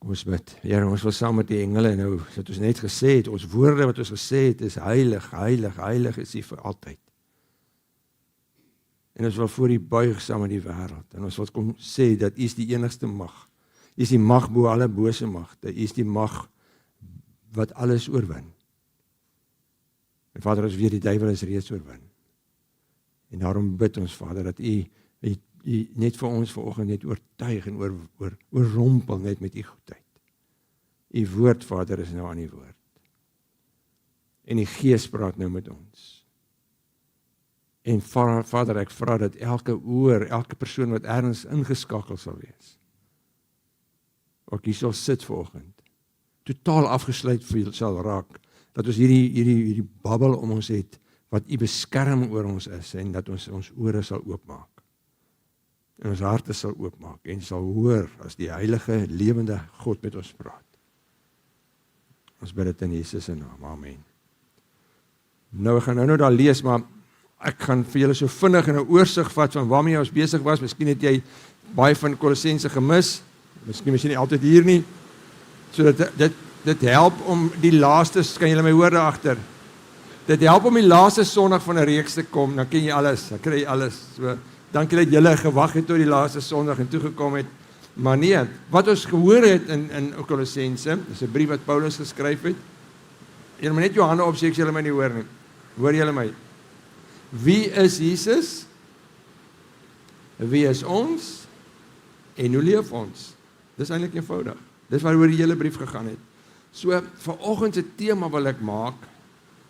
Kom ons bid. Here, ons wil saam met die engele nou, wat ons net gesê het, ons woorde wat ons gesê het, is heilig, heilig, heilig is U vir altyd. En ons wil voor U buig saam met die wêreld, en ons wil kom sê dat U is die enigste mag. U is die mag bo alle bose magte, U is die mag wat alles oorwin. En Vader, ons weet die duiwel is reeds oorwin. En daarom bid ons, Vader, dat U net vir ons vanoggend net oortuig en oorrompel net met U goedheid. U woord, Vader, is nou aan U woord. En die Gees praat nou met ons. En Vader, ek vra dat elke oor, elke persoon wat ergens ingeskakel sal wees, ook hier sal sit vanoggend, totaal afgesluit sal raak, dat ons hierdie babbel om ons het, wat U beskerm oor ons is, en dat ons ore sal oopmaak. En ons harte sal oopmaak, en sal hoor as die heilige, lewende God met ons praat. Ons bid dit in Jesus se naam, amen. Nou, ek gaan nou daar lees, maar ek gaan vir julle so vinnig in 'n oorsig vat van waarmee ons besig was. Miskien het jy baie van Kolossense gemis, miskien is jy nie altyd hier nie, so dit help om die laaste, kan julle my hoor daar agter, dit help om die laaste Sondag van 'n reeks te kom, dan ken jy alles, dan kry jy alles, so, dankie dat julle gewag het tot die laaste Sondag en toegekom het, maar nee, wat ons gehoor het in Kolossense, dis 'n brief wat Paulus geskryf het, julle moet net jou hande opsteek as julle my nie hoor nie, hoor julle my? Wie is Jesus? Wie is ons? En hoe leef ons? Dis eintlik eenvoudig. Dis waaroor die hele brief gegaan het. So, vanoggend se tema wil ek maak,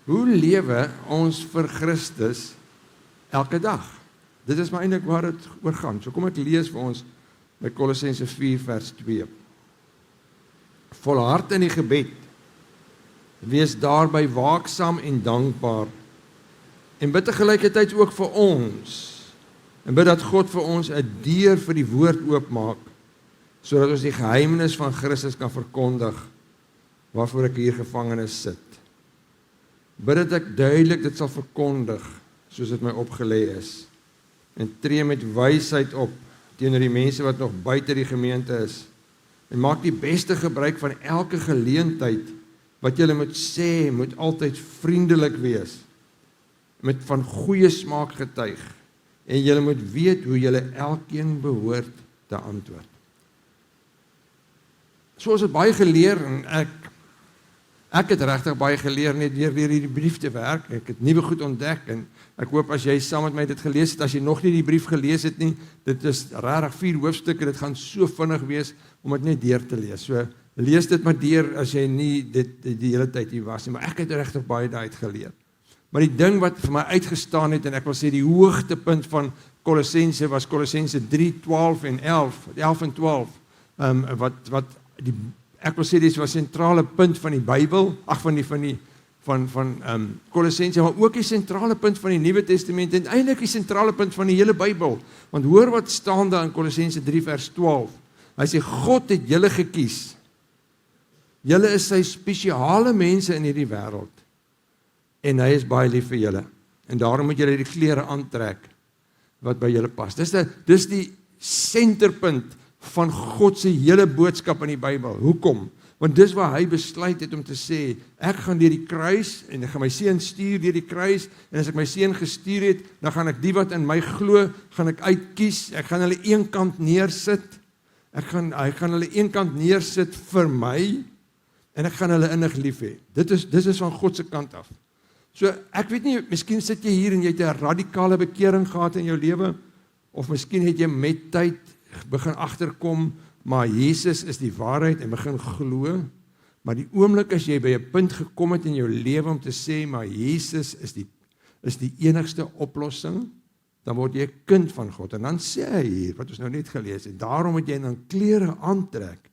hoe lewe ons vir Christus elke dag? Dit is maar eintlik waar dit oor gaan. So kom ek lees vir ons by Kolossense 4 vers 2. Volhard in die gebed, wees daarby waaksaam en dankbaar, en bid tegelijkertijd ook vir ons, en bid dat God vir ons 'n deur vir die woord oopmaak, sodat ons die geheimenis van Christus kan verkondig, waarvoor ek hier gevangenes sit. Bid dat ek duidelik dit sal verkondig, soos dit my opgelê is, en tree met wysheid op, teenoor die mense wat nog buite die gemeente is, en maak die beste gebruik van elke geleentheid, wat julle moet sê, moet altyd vriendelik wees, met van goeie smaak getuig, en julle moet weet hoe julle elkeen behoort te antwoord. So ons het baie geleer, en ek het regtig baie geleer net deur hierdie brief te werk, ek het nuwe goed ontdek, en ek hoop as jy saam met my dit gelees het, as jy nog nie die brief gelees het nie, dit is regtig 4 hoofstukke, dit gaan so vinnig wees, om dit net deur te lees, so lees dit maar deur, as jy nie die hele tyd hier was nie, maar ek het regtig baie daaruit geleer. Maar die ding wat vir my uitgestaan het, en ek wil sê die hoogtepunt van Kolossense was Kolossense 3, 12 en 11 en 12, ek wil sê dit was sentrale punt van die Bybel, van Kolossense, maar ook die sentrale punt van die Nuwe Testament, en eintlik die sentrale punt van die hele Bybel, want hoor wat staan daar in Kolossense 3 vers 12, hy sê, God het julle gekies, julle is sy spesiale mense in hierdie wêreld, en hy is baie lief vir julle, en daarom moet julle die klere aantrek, wat by julle pas. Dis die senterpunt van God se hele boodskap in die Bybel. Hoekom? Want dis waar hy besluit het om te sê, ek gaan deur die kruis, en ek gaan my seun stuur deur die kruis, en as ek my seun gestuur het, dan gaan ek die wat in my glo, gaan ek uitkies, ek gaan hulle eenkant neersit, ek gaan hulle eenkant neersit vir my, en ek gaan hulle innig lief hê. Dit is van God se kant af. So, ek weet nie, miskien sit jy hier en jy het 'n radikale bekering gehad in jou lewe, of miskien het jy met tyd begin agterkom, maar Jesus is die waarheid en begin glo, maar die oomblik as jy by 'n punt gekom het in jou lewe om te sê, maar Jesus is die enigste oplossing, dan word jy 'n kind van God, en dan sê hy hier, wat ons nou net gelees het, daarom moet jy dan klere aantrek,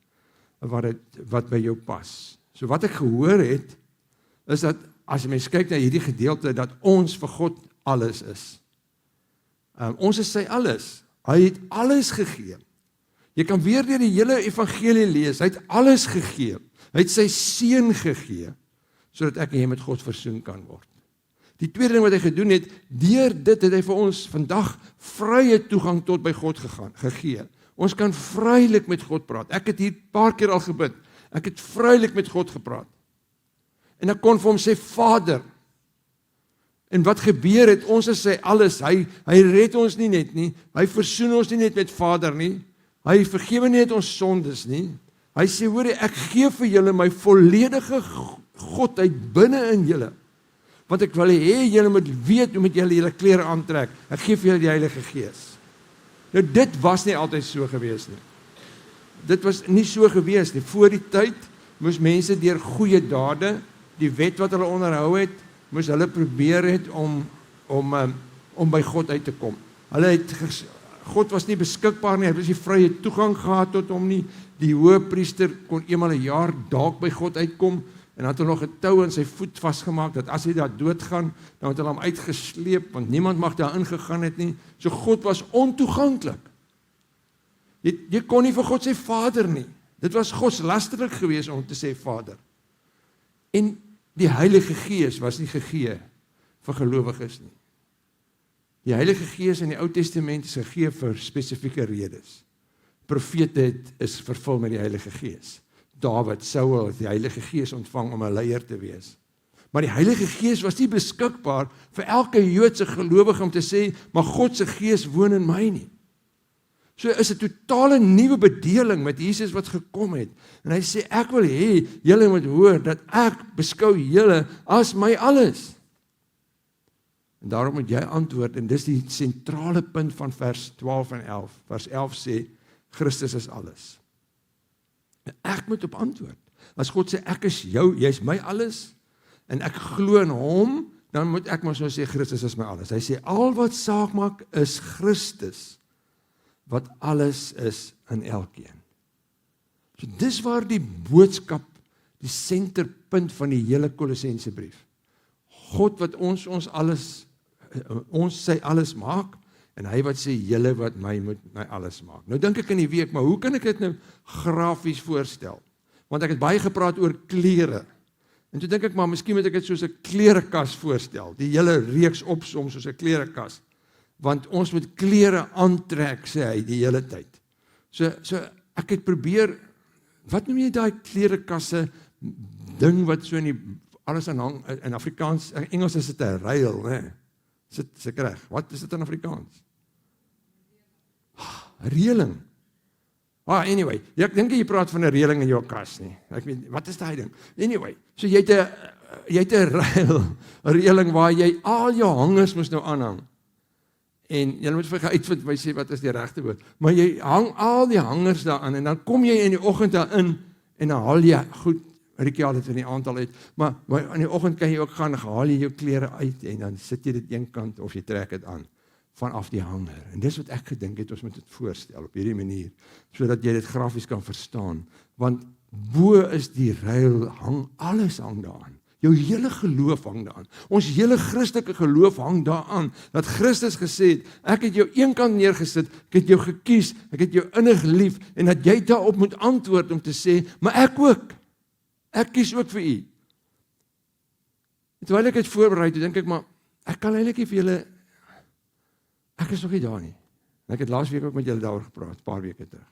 wat by jou pas. So wat ek gehoor het, is dat, as jy mens kyk na hierdie gedeelte, dat ons vir God alles is. Ons is sy alles. Hy het alles gegee. Jy kan weer deur die hele evangelie lees, hy het alles gegee. Hy het sy seun gegee, sodat ek en jy met God versoen kan word. Die tweede ding wat hy gedoen het, deur dit het hy vir ons vandag vrye toegang tot by God gegee. Ons kan vrylik met God praat. Ek het hier 'n paar keer al gebid. Ek het vrylik met God gepraat. En ek kon vir hom sê, Vader. En wat gebeur het, ons is sy alles. Hy red ons nie net nie. Hy versoen ons nie net met Vader nie. Hy vergewe nie net ons sondes nie. Hy sê, hoor, ek gee vir julle my volledige Godheid binne in julle. Want ek wil hê julle moet weet hoe met julle klere aantrek. Ek gee vir julle die Heilige Gees. Nou dit was nie altyd so gewees nie. Dit was nie so gewees nie. Voor die tyd moes mense deur goeie dade, die wet wat hulle onderhou het, moes hulle probeer het om by God uit te kom. God was nie beskikbaar nie, hy het nie vrye toegang gehad tot hom nie. Die hoëpriester kon eenmal 'n jaar dalk by God uitkom, en had hy nog 'n tou in sy voet vasgemaak, dat as hy daar doodgaan, dan het hulle hom uitgesleep, want niemand mag daar ingegaan het nie. So God was ontoeganklik. Jy kon nie vir God sê Vader nie. Dit was godslasterlik geweest om te sê Vader. En die Heilige Gees was nie gegee vir gelowiges nie. Die Heilige Gees in die Ou Testament is gegee vir spesifieke redes. Profete is vervul met die Heilige Gees. Dawid, Saul het die Heilige Gees ontvang om 'n leier te wees. Maar die Heilige Gees was nie beskikbaar vir elke Joodse gelowige om te sê, maar God se Gees woon in my nie. So is 'n totale nuwe bedeling met Jesus wat gekom het. En hy sê, ek wil hê, julle moet hoor, dat ek beskou julle as my alles. En daarom moet jy antwoord, en dis die sentrale punt van vers 12 en 11. Vers 11 sê, Christus is alles. Ek moet op antwoord. As God sê, ek is jou, jy is my alles, en ek glo in hom, dan moet ek maar so sê, Christus is my alles. Hy sê, al wat saak maak is Christus, wat alles is in elkeen. So dis waar die boodskap, die senterpunt van die hele Kolossense brief. God wat ons sy alles maak, en hy wat sê, julle wat moet my alles maak. Nou dink ek in die week, maar hoe kan ek dit nou grafies voorstel? Want ek het baie gepraat oor klere. En toe dink ek, maar miskien moet ek dit soos 'n klerekas voorstel. Die hele reeks opsom soos 'n klerekas. Want ons moet klere aantrek, sê hy, die hele tyd. So ek het probeer, wat noem jy daai klerekasse ding wat so in die alles aan hang, in Afrikaans, in Engels is dit 'n ruil, né? Is ek reg? Wat is dit in Afrikaans? Reëling. Anyway, ek dink jy praat van 'n reëling in jou kas nie. Ek weet, wat is daai ding? Anyway, so jy het 'n ruil, 'n reëling waar jy al jou hangers moet nou aanhang. En jy moet vir uitvind, my sê, wat is die regte woord? Maar jy hang al die hangers daaraan, en dan kom jy in die oggend daarin, en dan haal jy, goed, Rikkie haal dit in die aantal uit, maar in die oggend kan jy ook gaan, haal jy jou klere uit, en dan sit jy dit een kant, of jy trek dit aan, vanaf die hanger. En dis wat ek gedink het, ons moet dit voorstel, op hierdie manier, sodat jy dit grafies kan verstaan, want bo is die ruil, alles hang daaraan. Jou hele geloof hang daaraan. Ons hele Christelike geloof hang daaraan, dat Christus gesê het, ek het jou een kant neergesit, ek het jou gekies, ek het jou innig lief, en dat jy daarop moet antwoord om te sê, maar ek ook. Ek kies ook vir u. En terwyl ek het voorberei, toe dink ek, maar ek kan eintlik nie vir julle, ek is nog nie daar nie. En ek het laas week ook met julle daaroor gepraat, paar weke terug.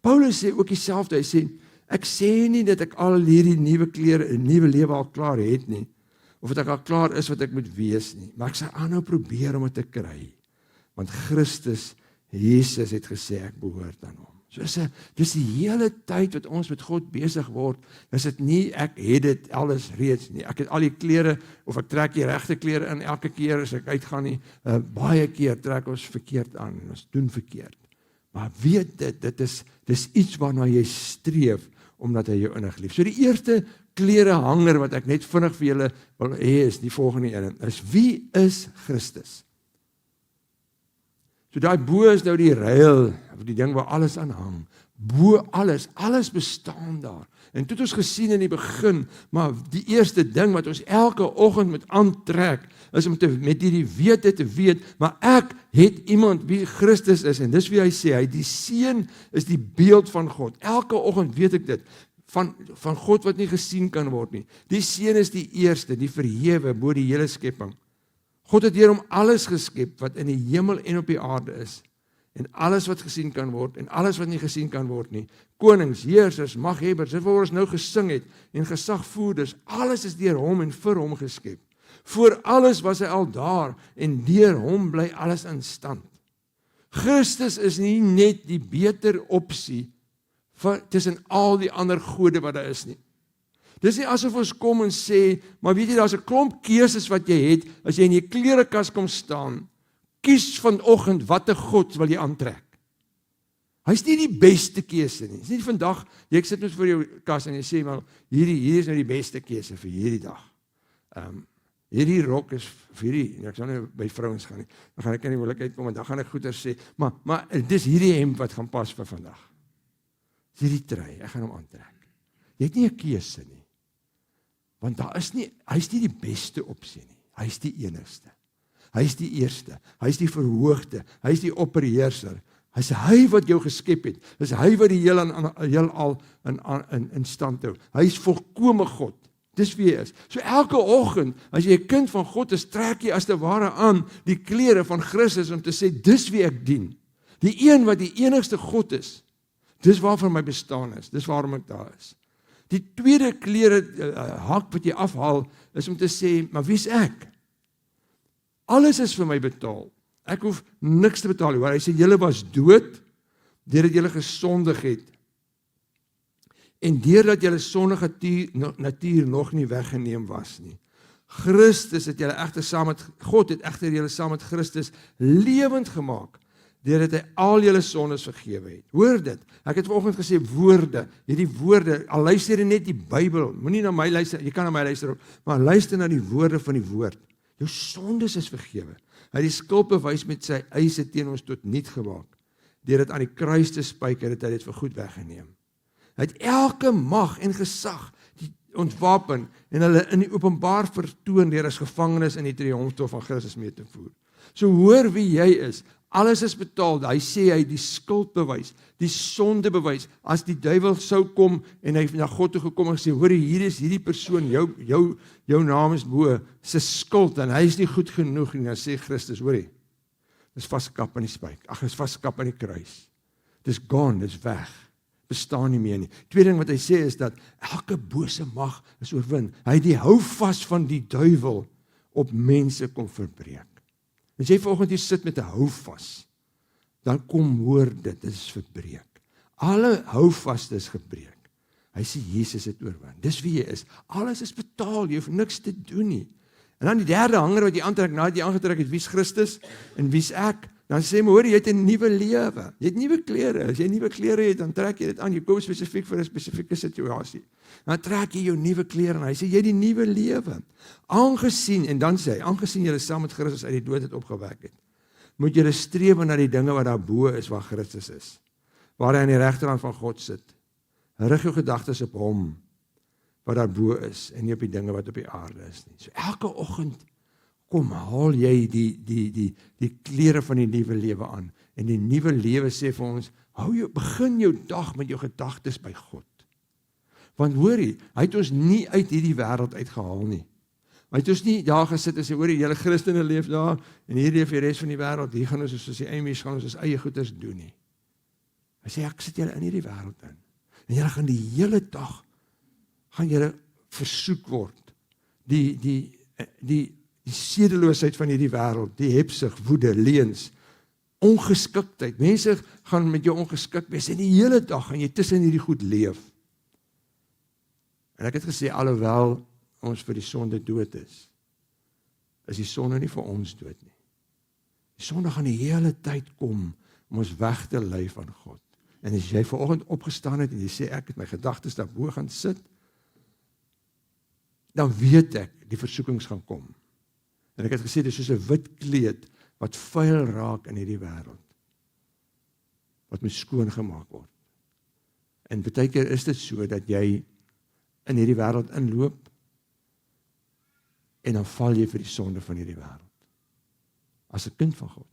Paulus sê ook dieselfde, hy sê, ek sê nie dat ek al hierdie nuwe klere, 'n nuwe lewe al klaar het nie, of dat ek al klaar is wat ek moet wees nie, maar ek sal aanhou probeer om dit te kry, want Christus, Jesus het gesê, ek behoort aan hom. So dis die hele tyd wat ons met God besig word, is dit nie, ek het dit alles reeds nie, ek het al die klere, of ek trek die regte klere in elke keer as ek uitgaan nie, baie keer trek ons verkeerd aan, en ons doen verkeerd. Maar weet dis iets waarna jy streef, omdat hy jou innig lief. So die eerste klerehanger wat ek net vinnig vir julle wil hê is die volgende een, is wie is Christus? So daai bo is nou die ruil, die ding waar alles aan hang. Bo alles bestaan daar. En toe het ons gesien in die begin, maar die eerste ding wat ons elke oggend moet aantrek, is om met hierdie wete te weet, maar ek het iemand wie Christus is, en dis wie hy sê, hy die seun is die beeld van God. Elke oggend weet ek dit, van God wat nie gesien kan word nie. Die seun is die eerste, die verhewe bo die hele skepping. God het deur hom alles geskep wat in die hemel en op die aarde is. en alles wat gesien kan word, en alles wat nie gesien kan word nie, konings, heersers, maghebbers, dit waar ons nou gesing het, en gesagvoerders, alles is deur hom en vir hom geskep. Voor alles was hy al daar, en deur hom bly alles in stand. Christus is nie net die beter opsie tussen al die ander gode wat daar is nie. Dis nie asof ons kom en sê, maar weet jy, daar's 'n klomp keuses wat jy het, as jy in jou klerekas kom staan, kies vanoggend watter God wil jy aantrek. Hy's nie die beste keuse nie. Dis nie vandag, jy sit net voor jou kas en jy sê, maar hierdie is nou die beste keuse vir hierdie dag. Hierdie rok is vir hierdie, ek sal nie by vrouens gaan nie, dan gaan ek in die moeilikheid kom, en dan gaan ek goeie sê, maar dis hierdie hemp wat gaan pas vir vandag. Dis hierdie trui, ek gaan hom aantrek. Jy het nie 'n keuse nie. Want hy's nie die beste opsie nie. Hy's die enigste. Hy's die eerste. Hy's die verhoogde. Hy's die opperheerser. Hy's hy wat jou geskep het. Dis hy wat die heelal in stand hou. Hy's volkome God. Dis wie hy is. So elke oggend, as jy 'n kind van God is, trek jy as te ware aan die klere van Christus om te sê, dis wie ek dien. Die een wat die enigste God is. Dis waarvan my bestaan is. Dis waarom ek daar is. Die tweede klere hak wat jy afhaal, is om te sê, maar wie's ek? Alles is vir my betaal. Ek hoef niks te betaal. Hy sê, julle was dood, deurdat julle gesondig het. En deurdat julle sondige natuur nog nie weggeneem was nie. Christus het julle egter saam met, God het egter julle saam met Christus lewend gemaak, deurdat hy al julle sondes vergewe het. Hoor dit, ek het vanoggend gesê woorde, hierdie woorde, al luister jy net die Bybel, moenie na my luister, jy kan na my luister ook, maar luister na die woorde van die woord. Jou sondes is vergewe. Hy het die skuld bewys met sy eise teen ons tot niet gemaak. Deurdat aan die kruis te spyker het hy dit vir goed weggeneem. Hy het elke mag en gesag ontwapen en hulle in die openbaar vertoon deur as gevangenes in die triomftocht van Christus mee te voer. So hoor wie jy is. Alles is betaal. Hy sê hy die skuld bewys, die sonde bewys. As die duiwel sou kom en hy na God toe gekom en gesê, hoor hier is hierdie persoon, jou naam is bo, sy skuld en hy is nie goed genoeg nie, dan sê Christus, hoor jy, dis vaskap aan die spyk. Ag, is vaskap aan die kruis. Dis gone, dis weg. Bestaan nie meer nie. Tweede ding wat hy sê is dat elke bose mag is oorwin. Hy het die houvas van die duiwel op mense kom verbreek. As jy vanoggend hier sit met 'n houvas, dan kom hoor dit is verbreek. Alle houvaste is gebreek. Hy sê Jesus het oorwin. Dis wie jy is. Alles is betaal, jy hoef niks te doen nie. En dan die derde hanger wat jy aantrek, nadat jy aangetrek het, wie's Christus en wie's ek? Dan sê my, hoor, jy het 'n nuwe lewe. Jy het nuwe klere. As jy nuwe klere het, dan trek jy dit aan. Jy koop spesifiek vir 'n spesifieke situasie. Dan trek jy jou nuwe klere aan. Hy sê jy het die nuwe lewe. Aangesien, en dan sê hy, aangesien jy saam met Christus uit die dood het opgewek het, moet jy streef na die dinge wat daar bo is, waar Christus is. Waar hy aan die regterhand van God sit. Rig jou gedagtes op hom, wat daar bo is, en nie op die dinge wat op die aarde is nie. So elke oggend kom haal jy die klere van die nuwe lewe aan. En die nuwe lewe sê vir ons, begin jou dag met jou gedagtes by God. Want hoor jy, hy het ons nie uit hierdie wêreld uitgehaal nie. Hy het ons nie daar gesit en sê, hoor jy, julle Christene leef daar, en hier leef die res van die wêreld, hier gaan ons soos die Amish, gaan ons eie goeders doen nie. Hy sê, ek sit julle in hierdie wêreld in. En julle gaan die hele dag, gaan julle versoek word. Die sedeloosheid van hierdie wêreld, die hebsug, woede, leuns, ongeskiktheid. Mense gaan met jou ongeskikt wees en die hele dag gaan jy tussen hierdie goed leef. En ek het gesê, alhoewel ons vir die sonde dood is die sonde nie vir ons dood nie. Die sonde gaan die hele tyd kom om ons weg te lei van God. En as jy vanoggend opgestaan het en jy sê, ek het my gedagtes daarbo gaan sit, dan weet ek, die versoekings gaan kom. En ek het gesê, dit is soos 'n wit kleed, wat vuil raak in hierdie wêreld, wat moet skoon gemaak word. En baie keer is dit so, dat jy in hierdie wêreld inloop, en dan val jy vir die sonde van hierdie wêreld. As 'n kind van God,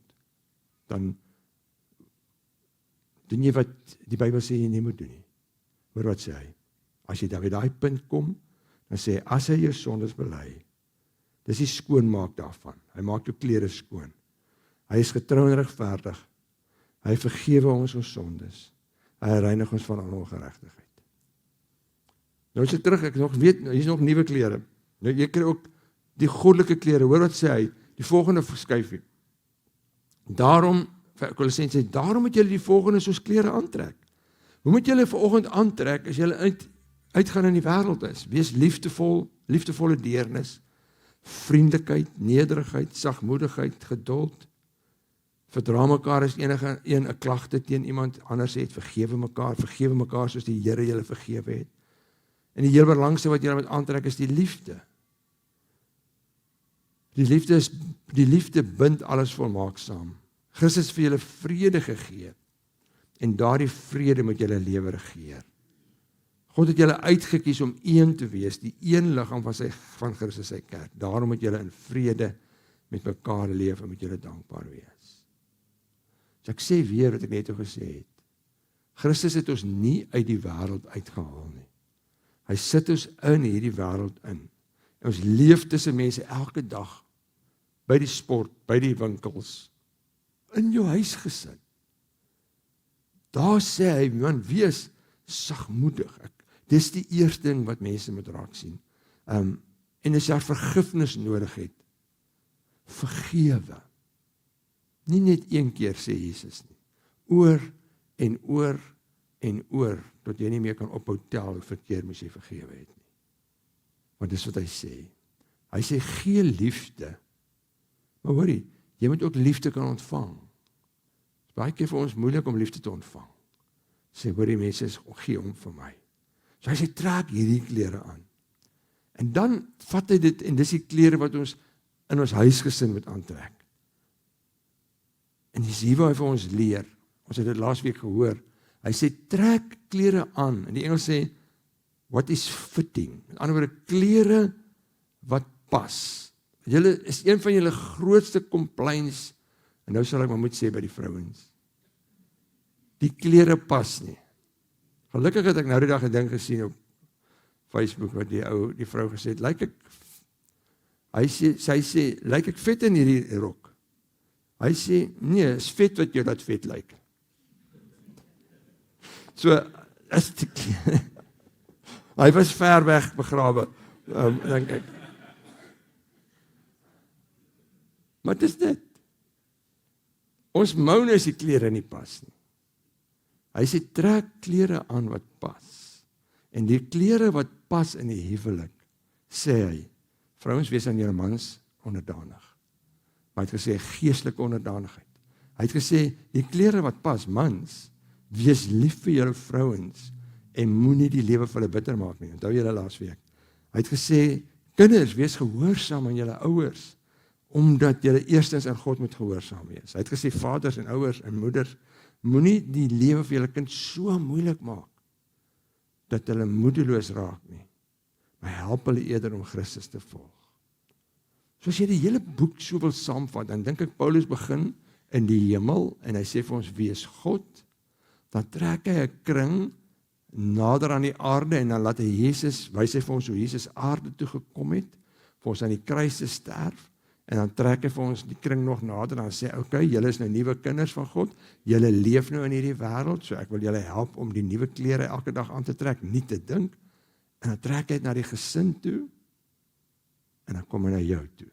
dan doen jy wat die Bybel sê jy nie moet doen nie. Hoor wat sê hy? As jy dan by daai punt kom, dan sê hy, as hy jou sondes bely, dis die skoonmaak daarvan. Hy maak jou klere skoon. Hy is getrou en regverdig. Hy vergewe ons sondes. Hy reinig ons van alle ongeregtigheid. Nou is dit terug, ek nog weet, hier is nog nuwe klere. Nou jy kry ook die goddelike klere. Hoor wat sê hy? Die volgende verskuifie. Daarom, Kolossense sê, daarom moet julle die volgende soos klere aantrek. Hoe moet julle vanoggend aantrek as julle uitgaan in die wêreld is? Wees liefdevol, liefdevolle deernis, vriendelikheid, nederigheid, sagmoedigheid, geduld. Verdra mekaar as enige een 'n klagte teen iemand anders het, vergewe mekaar soos die Here julle vergewe het. En die heel belangrikste wat julle moet aantrek is die liefde. Die liefde bind alles volmaak saam. Christus het vir julle vrede gegee en daardie vrede moet julle lewe regeer. God het julle uitgekies om een te wees, die een liggaam van Christus sy kerk. Daarom moet julle in vrede met mekaar leef en moet julle dankbaar wees. So ek sê weer wat ek net gesê het. Christus het ons nie uit die wêreld uitgehaal nie. Hy sit ons in hierdie wêreld in. En ons leef tussen mense elke dag, by die sport, by die winkels, in jou huisgesin. Daar sê hy, man, wees sagmoedig. Dis die eerste ding wat mense moet raak sien. En as jy vergifnis nodig het, vergewe. Nie net een keer sê Jesus nie. Oor en oor en oor, tot jy nie meer kan ophou tel hoe verkeer moes jy vergewe het nie. Want dis wat hy sê. Hy sê, gee liefde. Maar hoorie, jy moet ook liefde kan ontvang. Het is baie keer vir ons moeilik om liefde te ontvang. Sê, hoorie, mense, gee om vir my. So hy sê, trek hierdie klere aan. En dan vat hy dit, en dis die klere wat ons in ons huisgesin moet aantrek. En dis hier waar hy vir ons leer. Ons het dit laas week gehoor. Hy sê, trek klere aan. In die Engels sê, what is fitting? Met ander woorde, klere wat pas. Julle is een van julle grootste complaints, en nou sal ek maar moet sê by die vrouens. Die klere pas nie. Gelukkig het ek nou die dag 'n ding gesien op Facebook, wat die vrou gesê het, sy sê, lyk ek vet in hierdie rok? Hy sê, nee, is vet wat jou dat vet lyk. So, is die klere. Hy was ver weg begrawe, dink ek. Maar dit is dit. Ons moune is die klere nie pas nie. Hy sê, trek klere aan wat pas. En die klere wat pas in die huwelik, sê hy, vrouens wees aan julle mans onderdanig. Maar hy het gesê, geestelike onderdanigheid. Hy het gesê, die klere wat pas, mans, wees lief vir julle vrouens, en moenie die lewe vir hulle bitter maak nie. Onthou julle laas week. Hy het gesê, kinders, wees gehoorsaam aan julle ouers, omdat julle eerstens aan God moet gehoorsaam wees. Hy het gesê, vaders en ouers en moeders, moenie die lewe vir julle kind so moeilik maak, dat hulle moedeloos raak nie, maar help hulle eerder om Christus te volg. So as jy die hele boek so wil saamvat, dan dink ek Paulus begin in die hemel, en hy sê vir ons, wie is God? Dan trek hy 'n kring nader aan die aarde, en dan laat hy Jesus, wys hy vir ons hoe Jesus aarde toe gekom het, vir ons aan die kruis te sterf, en dan trek hy vir ons die kring nog nader, en dan sê, okay, julle is nou nuwe kinders van God, julle leef nou in hierdie wêreld, so ek wil julle help om die nuwe klere elke dag aan te trek, nie te dink, en dan trek hy het na die gesin toe, en dan kom hy na jou toe.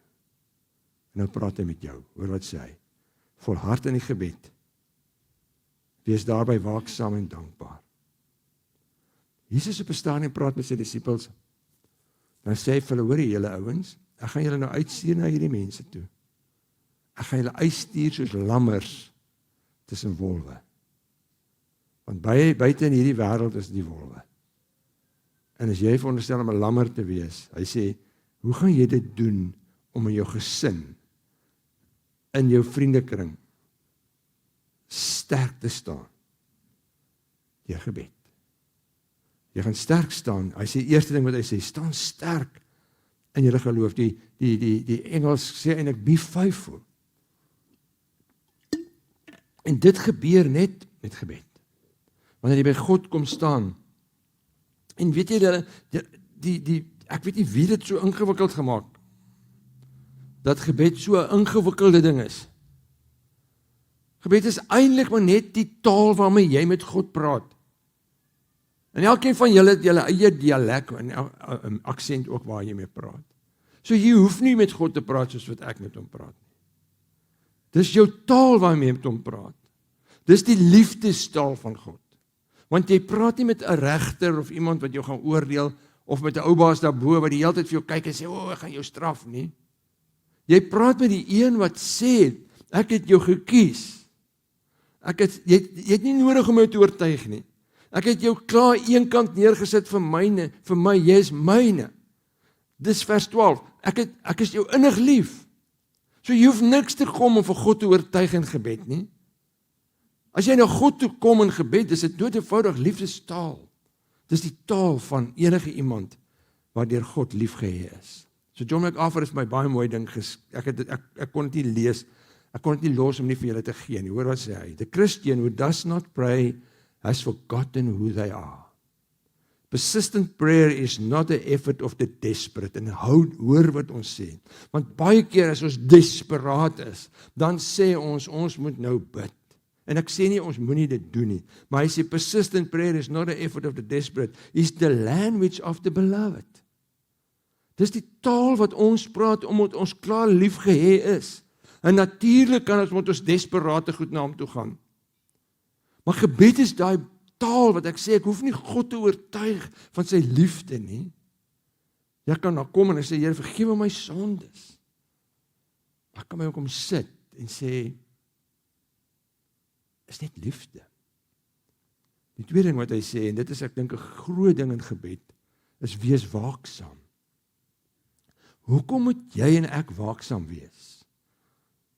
En nou praat hy met jou, hoor wat sê hy, volhard in die gebed, wees daarby waaksaam en dankbaar. Jesus op 'n stadium praat met sy disippels, dan sê hy vir hulle, hoorie julle ouens, ek gaan julle nou uitstuur na hierdie mense toe. Ek gaan julle uitstuur soos lammers tussen wolwe. Want buite in hierdie wêreld is die wolwe. En as jy veronderstel om 'n lammer te wees, hy sê, hoe gaan jy dit doen om in jou gesin, in jou vriendekring, sterk te staan? Deur gebed. Jy gaan sterk staan. Hy sê, eerste ding wat hy sê, staan sterk in julle geloof. Die Engels sê eintlik, be faithful. En dit gebeur net met gebed. Wanneer jy by God kom staan. En weet jy, ek weet nie wie dit so ingewikkeld gemaak, dat gebed so 'n ingewikkelde ding is. Gebed is eintlik maar net die taal waarmee jy met God praat. En elkeen van julle het julle eie dialek en 'n aksent ook waar jy mee praat. So jy hoef nie met God te praat soos wat ek met hom praat nie. Dis jou taal waarmee jy met hom praat. Dis die liefdestaal van God. Want jy praat nie met 'n regter of iemand wat jou gaan oordeel of met 'n ou baas daarbo wat die hele tyd vir jou kyk en sê, "O, ek gaan jou straf nie." Jy praat met die een wat sê, "Ek het jou gekies. Jy het nie nodig om my te oortuig nie. Ek het jou klaar een kant neergesit vir my, jy is myne." Dis vers 12. Ek is jou innig lief. So jy hoef niks te kom om vir God te oortuig in gebed nie. As jy na God toe kom in gebed, dis dit doodeenvoudig liefdestaal. Dis die taal van enige iemand wat deur God liefgehê is. So John MacArthur is my baie mooi ding ek kon dit nie lees. Ek kon dit nie los om nie vir julle te gee nie. Hoor wat sê hy? The Christian who does not pray has forgotten who they are. Persistent prayer is not an effort of the desperate. En hoor wat ons sê. Want baie keer as ons desperaat is, dan sê ons moet nou bid. En ek sê nie ons moenie dit doen nie, maar hy sê persistent prayer is not an effort of the desperate, is the language of the beloved. Dis die taal wat ons praat omdat ons klaar liefgehê is. En natuurlik kan ons met ons desperate goed na hom toe gaan. Maar gebed is daai taal wat ek sê, ek hoef nie God te oortuig van sy liefde nie. Jy kan na kom en sê, Here, vergewe my sondes. Ek kan my ook om sit en sê, is net liefde. Die tweede ding wat hy sê, en dit is ek dink 'n groot ding in gebed, is wees waaksaam. Hoekom moet jy en ek waaksaam wees?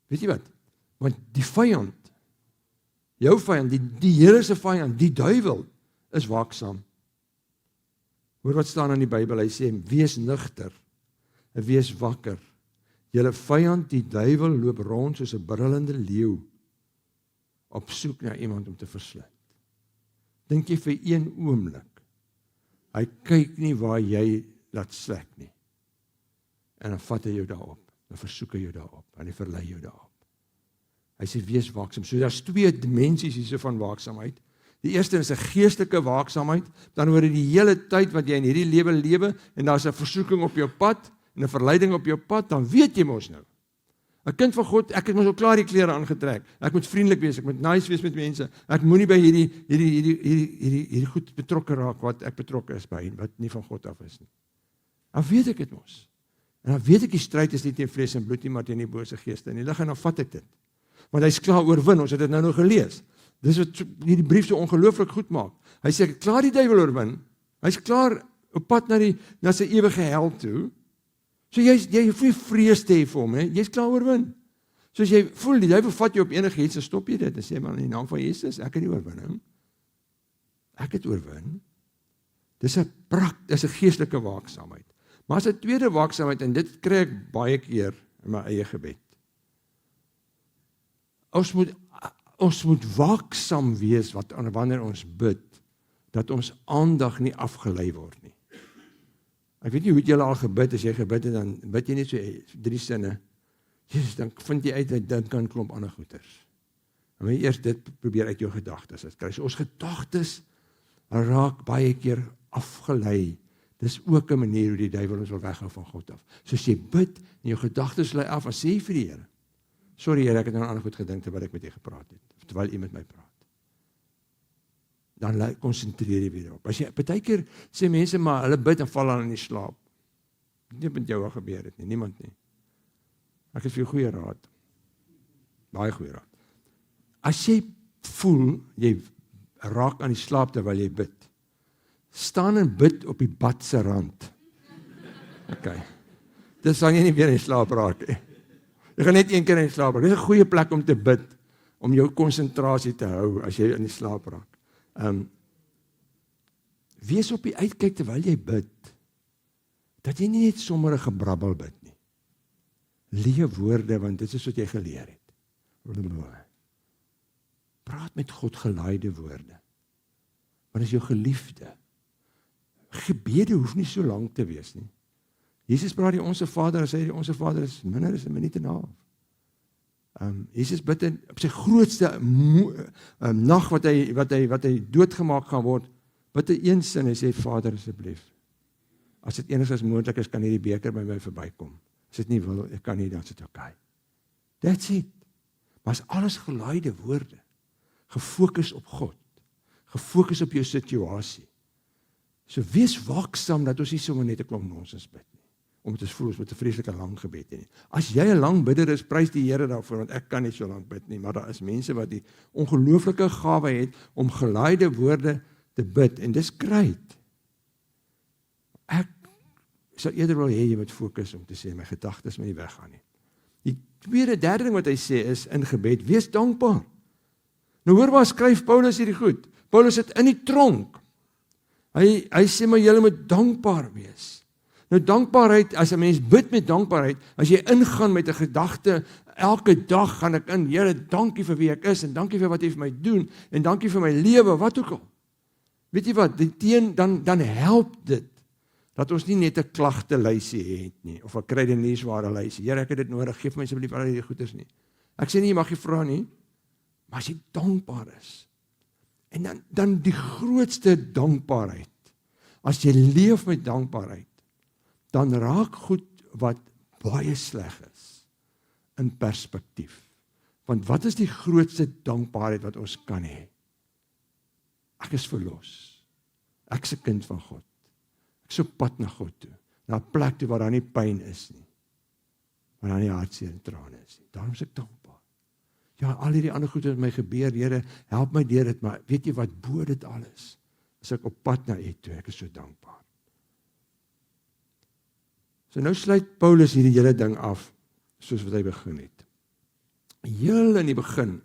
Weet jy wat? Want die vyand, jou vyand, die Here se vyand, die duiwel, is waaksaam. Hoor wat staan in die Bybel, hy sê, wees nugter, en wees wakker. Julle vyand, die duiwel, loop rond soos 'n brullende leeu, op soek na iemand om te verslind. Dink jy vir een oomblik, hy kyk nie waar jy laat slek nie, en dan vat hy jou daarop, dan versoek hy jou daarop, en hy verlei jou daarop. Hy sê, wees waaksaam. So daar's twee dimensies hierso van waaksaamheid. Die eerste is 'n geestelike waaksaamheid, dan oor die hele tyd wat jy in hierdie lewe, en daar's 'n versoeking op jou pad, en 'n verleiding op jou pad, dan weet jy mos nou. 'n Kind van God, ek het mos al klaar die klere aangetrek. Ek moet vriendelik wees, ek moet nice wees met mense. Ek moenie by hierdie goed betrokke raak wat ek betrokke is by, wat nie van God af is nie. Dan weet ek dit mos. En dan weet ek die stryd is nie teen vlees en bloed nie, maar teen die bose geeste in die lig, en dan vat ek dit. Want hy's klaar oorwin, ons het dit nou gelees. Dis wat hierdie brief so ongelooflik goed maak. Hy sê, ek klaar die duiwel oorwin, hy's klaar op pad na sy ewige hel toe. So jy hoef nie vrees te hê vir hom, jy's klaar oorwin. So as jy voel, die duiwel vat jou op enige iets, dan stop jy dit, en sê, maar in die naam van Jesus, ek het die oorwinning. Ek het oorwin. Dis 'n geestelike waaksaamheid. Maar as 'n tweede waaksaamheid, en dit kry ek baie keer in my eie gebed. Ons moet waaksaam wees wanneer ons bid, dat ons aandag nie afgelei word nie. Ek weet nie hoe het julle al gebid, as jy gebid het, dan bid jy net so 3 sinne. Jesus, dan vind jy uit, hy dink aan 'n klomp ander goeters. En jy eers dit probeer uit jou gedagtes kry. So ons gedagtes raak baie keer afgelei. Dis ook 'n manier hoe die duiwel ons wil weghou van God af. So as jy bid, en jou gedagtes lei af, en sê vir die Here, sorry Here, ek het nou aan ander goed gedink terwyl ek met U gepraat het, of terwyl U met my praat. Dan konsentreer jy weer op. As jy, baie keer sê mense, maar hulle bid en val dan in die slaap. Nie met jou al gebeur het nie, niemand nie. Ek het vir jou goeie raad. Baie goeie raad. As jy voel, jy raak aan die slaap terwyl jy bid, staan en bid op die bad se rand. Okay. Dis sal jy nie weer in slaap raak nie. Jy gaan net een keer in slaap raak. Dis 'n goeie plek om te bid, om jou konsentrasie te hou as jy in die slaap raak. Wees op die uitkyk terwyl jy bid, dat jy nie net sommer 'n gebrabbel bid nie. Leef woorde, want dit is wat jy geleer het. Praat met God gelaaide woorde. Want is jou geliefde. Gebede hoef nie so lank te wees nie. Jesus praat die Onse Vader, en sê die Onse Vader is minder as 'n minuut en 'n half. Jesus bid op sy grootste nag wat hy doodgemaak gaan word, bid hy een sin en sê, Vader asseblief, as dit enigstens moontlik is, kan hierdie beker by my verbykom. As dit nie wil, ek kan nie, dan is dit okay. That's it. Maar as alles geluide woorde, gefokus op God, gefokus op jou situasie. So wees waaksaam dat ons nie sommer net 'n klomp nonsens bid nie, omdat ons voel ons moet 'n vreeslike lang gebed hê nie. As jy 'n lang bidder is, prys die Here daarvoor, want ek kan nie so lank bid nie, maar daar is mense wat die ongelooflike gawe het om geluide woorde te bid, en dis great. Ek sal eerder wil hê jy moet fokus om te sê, my gedagtes moet nie weggaan nie. Die derde ding wat hy sê is, in gebed, wees dankbaar. Nou hoor waar skryf Paulus hierdie goed. Paulus sit in die tronk. Hy sê maar julle moet dankbaar wees. Nou dankbaarheid, as 'n mens bid met dankbaarheid, as jy ingaan met 'n gedagte, elke dag gaan ek in, Here, dankie vir wie ek is, en dankie vir wat jy vir my doen, en dankie vir my lewe, wat ook al. Weet jy wat, dan help dit, dat ons nie net 'n klagtelysie het nie, of 'n krydeniesware lysie. Here, ek het dit nodig, geef my asseblief al die goeders nie. Ek sê nie, jy mag nie vra nie, maar as jy dankbaar is, en dan die grootste dankbaarheid, as jy leef met dankbaarheid, dan raak goed wat baie sleg is, in perspektief. Want wat is die grootste dankbaarheid wat ons kan hê? Ek is verlos. Ek is 'n kind van God. Ek is op pad na God toe, na 'n plek toe waar daar nie pyn is nie, waar daar nie hartseer en trane is nie. Daarom is ek dankbaar. Ja, al hierdie ander goed wat met my gebeur, Here, help my deur dit, maar weet jy wat, bo dit alles, is ek op pad na U toe, ek is so dankbaar. So nou sluit Paulus hierdie hele ding af, soos wat hy begin het. Heel in die begin,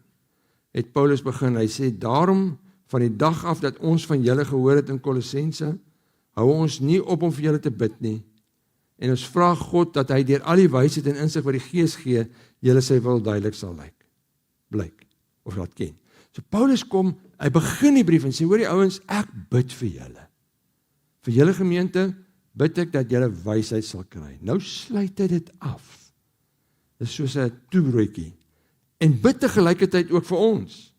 het Paulus begin, hy sê, daarom, van die dag af dat ons van julle gehoor het in Kolossense, hou ons nie op om vir julle te bid nie, en ons vra God dat hy deur al die wysheid en insig wat die Gees gee, julle sy wil duidelik sal blyk, of laat ken. So Paulus kom, hy begin die brief en sê, hoor die ouens, ek bid vir julle. Vir julle gemeente, bid ek dat julle wysheid sal kry. Nou sluit hy dit af. Dit is soos 'n toebroodjie. En bid tegelijkertyd ook vir ons.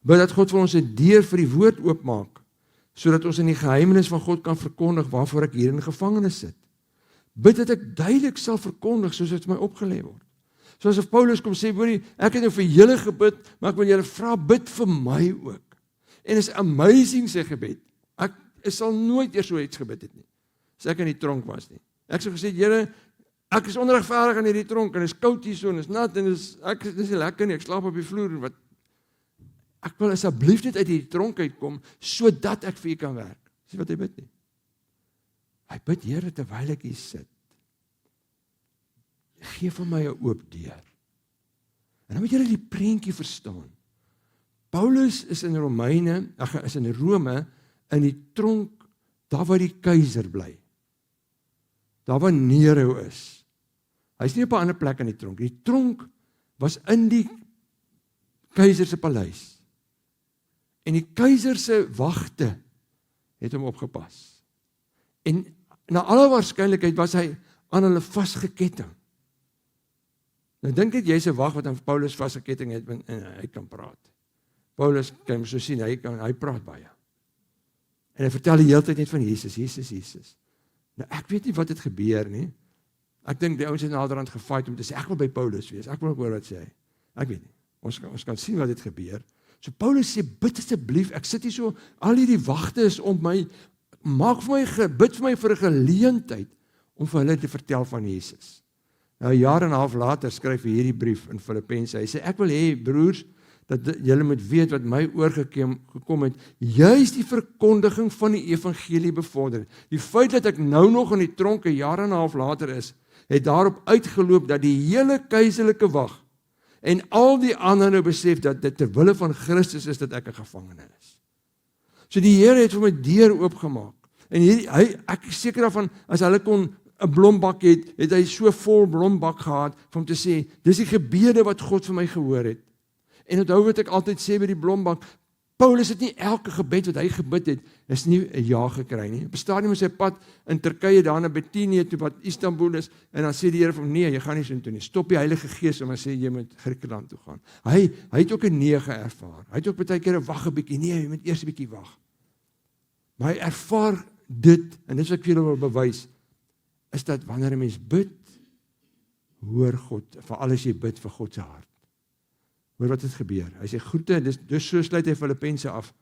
Bid dat God vir ons 'n deur vir die woord oopmaak, sodat ons in die geheimenis van God kan verkondig waarvoor ek hier in gevangenis sit. Bid dat ek duidelik sal verkondig soos dit my opgelê word. Soos of Paulus kom sê, hoorie, ek het nou vir julle gebid, maar ek wil julle vra, bid vir my ook. En is amazing sy gebed. Ek sal nooit eers so iets gebid het nie, as ek in die tronk was nie. Ek sou gesê, Here, ek is onregverdig in hierdie tronk, en is koud hier so, en is nat, en dis nie lekker nie, ek slaap op die vloer, wat ek wil asseblief net uit die tronk uitkom, sodat ek vir U kan werk. Sien wat hy bid nie. Hy bid, Here, terwyl ek hier sit, gee vir my 'n oop deur. En dan moet julle die prentjie verstaan. Paulus is in is in Rome, in die tronk, daar waar die keiser bly. Daar waar Nero is. Hy is nie op 'n ander plek in die tronk. Die tronk was in die keiser se paleis. En die keiser se wagte het hom opgepas. En na alle waarskynlikheid was hy aan hulle vasgeketting. Nou dink dit jy's 'n wag wat aan Paulus vasgeketting het en hy kan praat. Paulus kan hom so sien, hy praat baie. En hy vertel die hele tyd net van Jesus. Nou ek weet nie wat het gebeur nie. Ek dink die ouens het naderhand gefight om te sê, ek wil by Paulus wees, ek wil ook hoor wat sê hy. Ek weet nie, ons kan sien wat het gebeur. So Paulus sê, bid asseblief, ek sit hier so, al hierdie wagte is om my, bid vir my vir 'n geleentheid, om vir hulle te vertel van Jesus. Nou 'n jaar en 'n half later skryf hy hierdie brief in Filippense. Hy sê, ek wil hê broers, dat julle moet weet wat my oorgekom het, juis die verkondiging van die evangelie bevorder. Die feit dat ek nou nog in die tronk 'n jaar en 'n half later is, het daarop uitgeloop dat die hele keiserlike wag en al die ander nou besef dat dit ter wille van Christus is dat ek 'n gevangene is. So die Here het vir my deur oopgemaak. En ek is seker daarvan, as hulle kon 'n blombak het hy so vol blombak gehad, om te sê, dis die gebede wat God vir my gehoor het. En onthou wat ek altyd sê by die blombak, Paulus het nie elke gebed wat hy gebid het, is nie 'n ja gekry nie. Op 'n stadium is hy pad in Turkye, daar na Betanië toe wat Istanbul is, en dan sê die Here vir hom, nee, jy gaan nie so intoe nie. Stop die Heilige Gees om en sê jy moet Griekeland toe gaan. Hy het ook 'n nee geervaar. Hy het ook baie keer 'n wag 'n bietjie. Nee, jy moet eers 'n bietjie wag. Maar hy ervaar dit, en dit is wat ek vir julle wil bewys, is dat wanneer 'n mens bid, hoor God, veral as jy bid vir God se hart. Hoor wat het gebeur. Hy sê groete, dus so sluit hy Filippense af.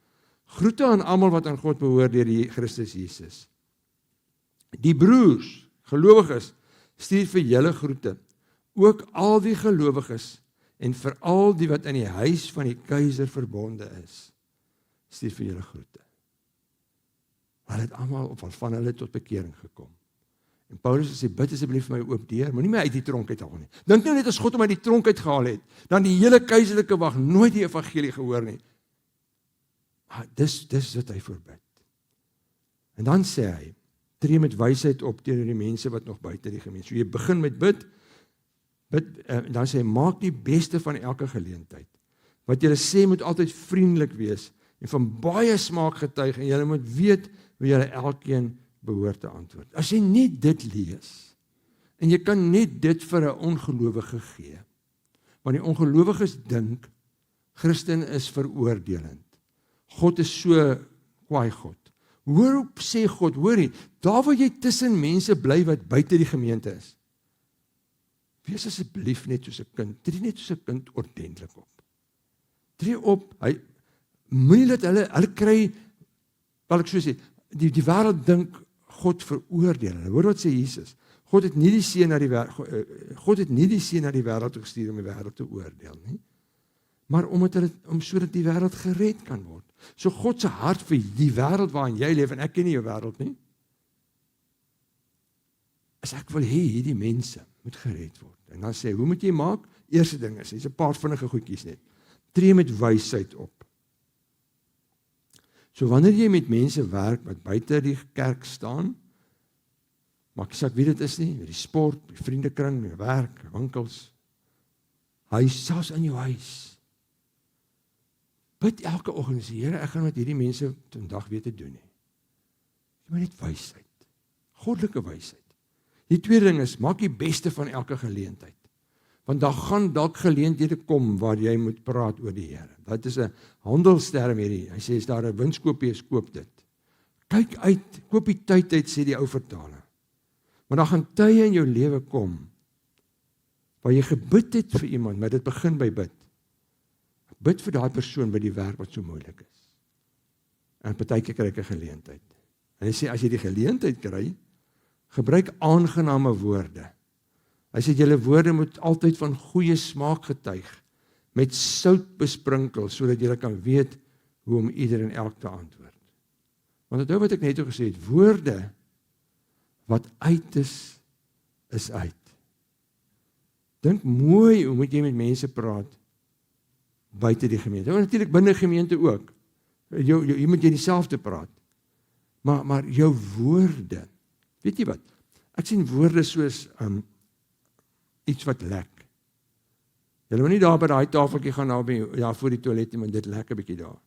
Groete aan almal wat aan God behoort deur die Christus Jesus. Die broers, gelowiges, stuur vir julle groete. Ook al die gelowiges en veral die wat in die huis van die keiser verbonde is. Stuur vir julle groete. Hulle het almal of van hulle tot bekering gekom. En Paulus sê, bid asseblief vir my oop deur, moenie my uit die tronk uithaal nie. Dink nou net as God hom uit die tronk uitgehaal het, dan die hele keiserlike wag nooit die evangelie gehoor nie. Maar dis wat hy voorbid. En dan sê hy, tree met wysheid op teenoor die mense wat nog buite die gemeenskap. So jy begin met bid, dan sê hy, maak die beste van elke geleentheid. Wat julle sê moet altyd vriendelik wees en van baie smaak getuig en julle moet weet hoe julle elkeen behoort te antwoord. As jy net dit lees, en jy kan net dit vir 'n ongelowige gee, want die ongelowiges dink, Christen is veroordelend. God is so kwaai God. Hoor hoe sê God, hoorie, daar waar jy tussen mense bly wat buite die gemeente is, wees asseblief net soos 'n kind, tree net soos 'n kind ordentlik op. Tree op, moenie dat hulle kry, wat ek so sê, die wêreld dink, God veroordeel hulle. Hoor wat sê Jesus? God het nie die seun na die wêreld gestuur om die wêreld te oordeel nie, maar om sodat die wêreld gered kan word. So God se hart vir die wêreld waarin jy leef, en ek ken nie jou wêreld nie, is ek wil hê hierdie mense moet gered word. En dan sê, hoe moet jy maak? Eerste ding is, hier's 'n paar vinnige goedjies net. Tree met wysheid op. So wanneer jy met mense werk wat buite die kerk staan, maak nie saak wie dit is nie, met die sport, die vriendekring, met werk, winkels, huis, selfs in jou huis. Bid elke oggend, sê Here, ek gaan met hierdie mense vandag weer te doen nie. Jy moet net wysheid, goddelike wysheid. Die tweede ding is, maak die beste van elke geleentheid. Want daar gaan dalk geleenthede kom waar jy moet praat oor die Here. Dat is 'n handelsterm hierdie. Hy sê, as daar 'n winskoopie is, koop dit. Kyk uit, koop die tyd uit, sê die ou vertaler. Maar daar gaan tye in jou lewe kom, waar jy gebid het vir iemand, maar dit begin by bid. Bid vir daai persoon by die werk wat so moeilik is. En partykeer kry ek 'n geleentheid. En hy sê, as jy die geleentheid kry, gebruik aangename woorde. Hy sê, julle woorde moet altyd van goeie smaak getuig, met sout besprinkel, sodat julle kan weet hoe om ieder en elk te antwoord. Want onthou wat ek net gesê het, woorde wat uit is uit. Dink mooi hoe moet jy met mense praat buite die gemeente. En natuurlik binne gemeente ook. Jy moet jy dieselfde praat. Maar jou woorde, weet jy wat? Ek sien woorde soos iets wat lek. Jy moet nie daar by daai tafeltjie gaan daar voor die toilet, maar dit lek 'n bietjie daar.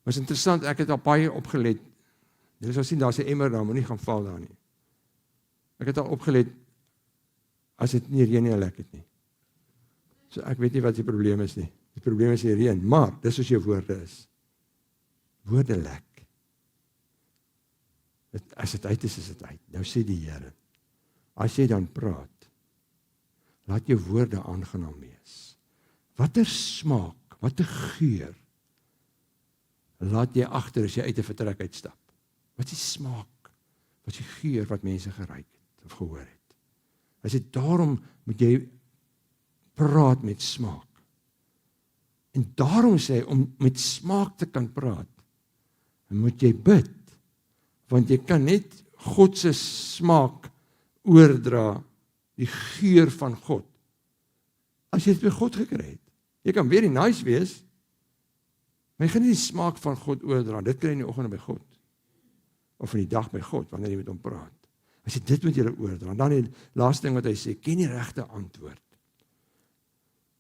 Maar is interessant, ek het al baie opgelet. Jy sal sien, daar's 'n emmer daar, moenie gaan val daar nie. Ek het al opgelet, as dit nie reën nie, lek dit nie. So ek weet nie wat die probleem is nie. Die probleem is die reën, maar dis soos jou woorde is. Woorde lek. As dit uit is dit uit. Nou sê die Here, as jy dan praat, laat jou woorde aangenaam wees. Watter smaak, watter geur, laat jy agter as jy uit 'n vertrek uitstap? Wat is die smaak, wat is die geur wat mense geruik het, of gehoor het? As dit daarom moet jy praat met smaak. En daarom sê hy, om met smaak te kan praat, moet jy bid, want jy kan net God se smaak oordra, die geur van God, as jy dit by God gekry het. Jy kan weer nice wees, maar jy gaan nie die smaak van God oordra, dit kry jy in die oggend by God, of in die dag by God, wanneer jy met hom praat. As jy dit met julle oordra, dan die laaste ding wat hy sê, ken die regte antwoord.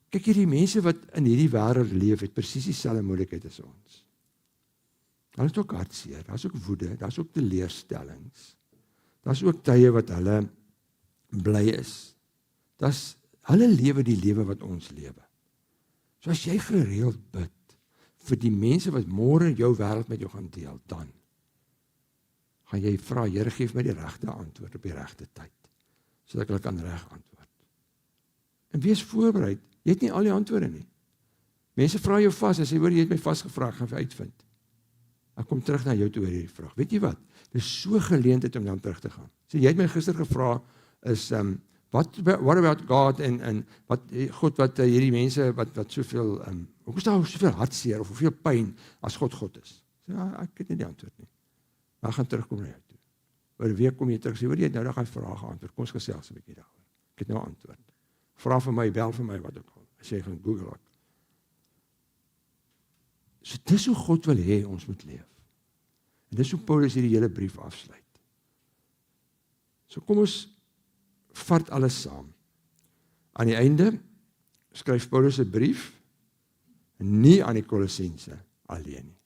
Kyk, hierdie mense wat in hierdie wêreld leef, het presies dieselfde moeilikheid as ons. Hulle is ook hartseer, daar is ook woede, daar is ook teleurstellings. Daar is ook tye wat hulle bly is. Hulle lewe die lewe wat ons lewe. So as jy gereeld bid vir die mense wat môre jou wêreld met jou gaan deel, dan gaan jy vra, Here, gee my die regte antwoord op die regte tyd, sodat ek hulle kan reg antwoord. En wees voorbereid, jy het nie al die antwoorde nie. Mense vra jou vas, as jy hoor, jy het my vasgevra, gaan vir uitvind. Ek kom terug na jou toe oor hierdie vraag. Weet jy wat? Dit is so geleentheid om dan terug te gaan. So jy het my gister gevra, is, what about God, en wat God, wat hierdie mense, wat soveel, hoe is daar soveel hartseer, of hoeveel pyn, as God is? So, ek het nie die antwoord nie. Maar ek gaan terugkom na jou toe. Oor 'n week kom jy terug, sê, hoor jy, nou dan gaan vrae geantwoord, kom ons gesels 'n bietjie daaroor. Ek het nou antwoord. Vra vir my, bel vir my, wat ook al. As jy gaan Google ek. So dis hoe God wil hê ons moet leef. En dis hoe Paulus hierdie hele brief afsluit. So kom ons vat alles saam. Aan die einde skryf Paulus 'n brief, nie aan die Kolossense alleen nie.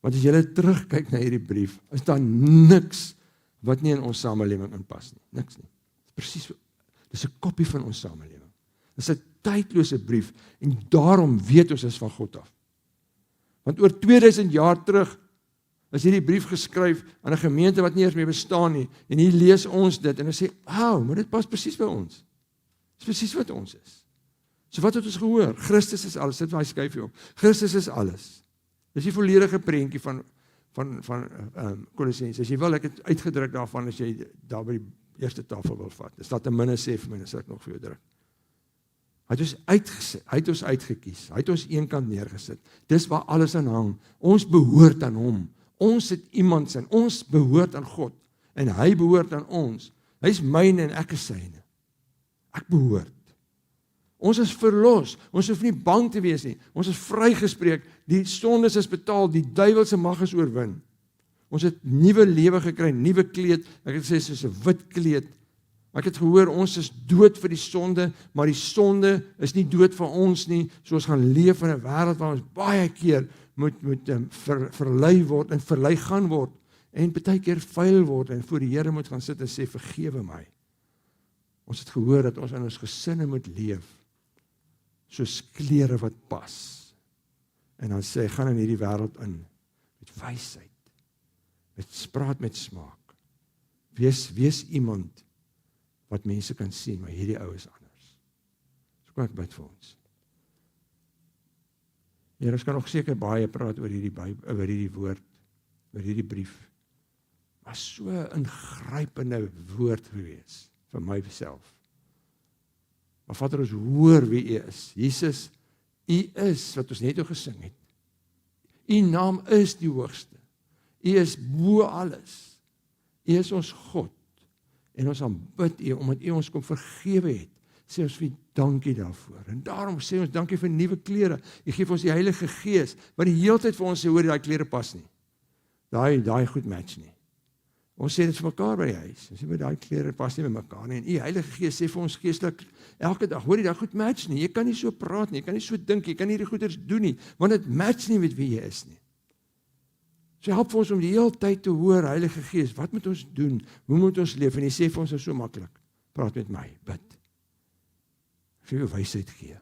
Want as jy terugkyk na hierdie brief, is daar niks wat nie in ons samelewing inpas nie. Niks nie. Presies, dis 'n kopie van ons samelewing. Dis 'n tydlose brief, en daarom weet ons is van God af. Want oor 2000 jaar terug is hierdie brief geskryf aan 'n gemeente wat nie eers meer bestaan nie, en hier lees ons dit, en ons sê, maar dit pas presies by ons. Dis presies wat ons is. So wat het ons gehoor? Christus is alles, sit waar hy skryf hier op. Christus is alles. Dis die volledige prentjie van Kolossense. As jy wil, ek het uitgedruk daarvan, as jy daar by die eerste tafel wil vat. Dis dat ten minste sê vir my, dan sal ek nog vir jou druk. Hy het ons uitgekies, hy het ons eenkant neergesit. Dis waar alles aan hang. Ons behoort aan hom. Ons het iemand sin. Ons behoort aan God. En hy behoort aan ons. Hy is myne en ek is syne. Ek behoort. Ons is verlos. Ons hoef nie bang te wees nie. Ons is vrygespreek. Die sondes is betaal. Die duiwelse mag is oorwin. Ons het nuwe lewe gekry, nuwe kleed. Ek het gesê soos 'n wit kleed. Ek het gehoor, ons is dood vir die sonde, maar die sonde is nie dood vir ons nie, so ons gaan leef in 'n wêreld waar ons baie keer moet verlei word en verlei gaan word, en baie keer vuil word, en voor die Here moet gaan sit en sê, vergewe my. Ons het gehoor dat ons in ons gesinne moet leef, soos klere wat pas. En dan sê, gaan in hierdie wêreld in, met wysheid, praat met smaak. Wees iemand, wat mense kan sien, maar hierdie ou is anders. So kom ek bid vir ons. Here, ons kan nog seker baie praat oor hierdie woord, oor hierdie brief, maar so 'n ingrypende woord gewees, vir myself. Maar Vader, ons hoor wie U is. Jesus, U is, wat ons net oor gesing het. U naam is die hoogste. U is bo alles. U is ons God. En ons aanbid U, omdat U ons kom vergewe het, sê ons vir dankie daarvoor. En daarom sê ons dankie vir nuwe klere. U gee vir ons die Heilige Gees, wat die hele tyd vir ons sê, hoor, daai klere pas nie. Daai goed match nie. Ons sê dit vir mekaar by die huis. Ons sê, maar daai klere pas nie met mekaar nie. En U Heilige Gees sê vir ons geestelik elke dag, hoor jy, daai goed match nie. Jy kan nie so praat nie, jy kan nie so dink, jy kan nie die goeders doen nie, want dit match nie met wie jy is nie. So help vir ons om die hele tyd te hoor, Heilige Gees, wat moet ons doen? Hoe moet ons leef? En jy sê vir ons so maklik, praat met my, bid. Ek sê jou wysheid gee.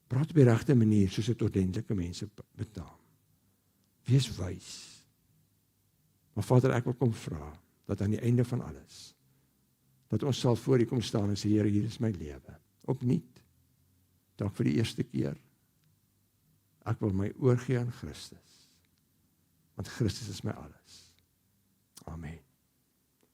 Praat op die regte manier, soos dit ordentlike mense betaam. Wees wys. Maar Vader, ek wil kom vra, dat aan die einde van alles, dat ons sal voor U kom staan en sê, Here, hier is my lewe. Opnuut. Dalk vir die eerste keer. Ek wil my oorgee aan Christus. Want Christus is my alles.